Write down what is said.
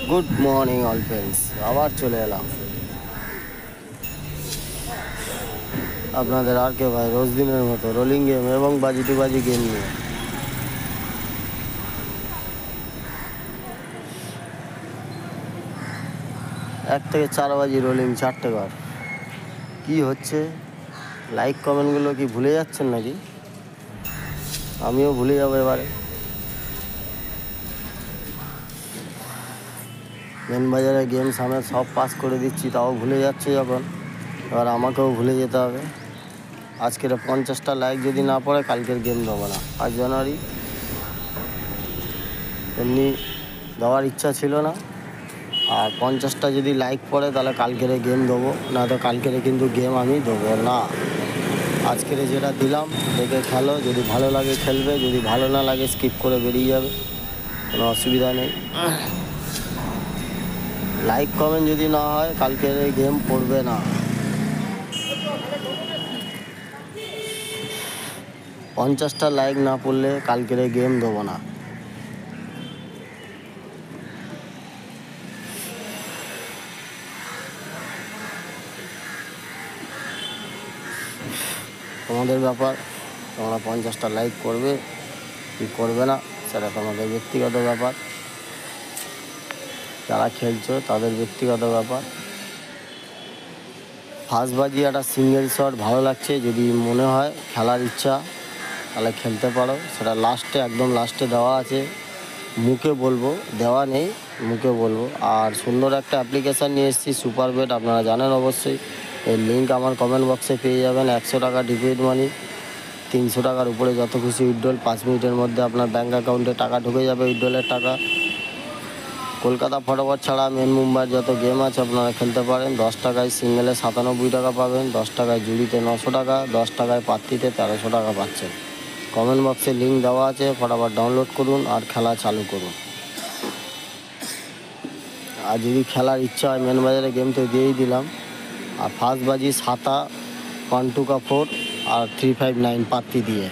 Good morning all friends, আবার চলে এলাম আপনাদের আর কে ভাই রোজ দিনের মতো রোলিং গেম এবং বাজি টু বাজি গেম নিয়ে। এক থেকে 4 বাজি রোলিং 4টে ঘর। কি হচ্ছে? লাইক কমেন্টগুলো কি ভুলে যাচ্ছেন নাকি? আমিও ভুলে যাবো এবারে। মেন বাজারে গেম সামনে সব পাস করে দিচ্ছি, তাও ভুলে যাচ্ছে যখন, এবার আমাকেও ভুলে যেতে হবে। আজকের 50টা লাইক যদি না পড়ে কালকের গেম দেবো না। 5 জানুয়ারি এমনি দেওয়ার ইচ্ছা ছিল না, আর 50টা যদি লাইক পড়ে তাহলে কালকেরে গেম দেবো, না তো কালকেরে কিন্তু গেম আমি দেবো না। আজকেরে যেটা দিলাম দেখে খেলো, যদি ভালো লাগে খেলবে, যদি ভালো না লাগে স্কিপ করে বেরিয়ে যাবে, কোনো অসুবিধা নেই। লাইক কমেন্ট যদি না হয় কালকের গেম পড়বে না। 50টা লাইক না পড়লে কালকের গেম দেবো না। তোমাদের ব্যাপার, তোমরা 50টা লাইক করবে কি করবে না সেটা তোমাদের ব্যক্তিগত ব্যাপার, যারা খেলছো তাদের ব্যক্তিগত ব্যাপার। ফার্স্ট বাজি একটা সিঙ্গেল শট ভালো লাগছে, যদি মনে হয় খেলার ইচ্ছা তাহলে খেলতে পারো, সেটা লাস্টে একদম লাস্টে দেওয়া আছে, মুখে বলবো, দেওয়া নেই মুখে বলবো। আর সুন্দর একটা অ্যাপ্লিকেশান নিয়ে এসেছি সুপার বেট, আপনারা জানেন অবশ্যই, এর লিঙ্ক আমার কমেন্ট বক্সে পেয়ে যাবেন। 100 টাকা ডিপোজিট মানি, 300 টাকার উপরে যত খুশি উইথড্রল, 5 মিনিটের মধ্যে আপনার ব্যাঙ্ক অ্যাকাউন্টে টাকা ঢুকে যাবে, উইথড্রলের টাকা। কলকাতা ফটোফট ছাড়া মেন মুম্বাইয়ের যত গেম আছে আপনারা খেলতে পারেন। 10 টাকায় সিঙ্গেলে 97 টাকা পাবেন, 10 টাকায় জুড়িতে 900 টাকা, 10 টাকায় পাত্তিতে 1300 টাকা পাচ্ছেন। কমেন্ট বক্সে লিঙ্ক দেওয়া আছে, ফটাফট ডাউনলোড করুন আর খেলা চালু করুন। আর যদি খেলার ইচ্ছা হয় মেন বাজারে গেম তো দিয়েই দিলাম। আর ফার্স্ট বাজি 7 1 2 4 আর 359 পাত্তি দিয়ে।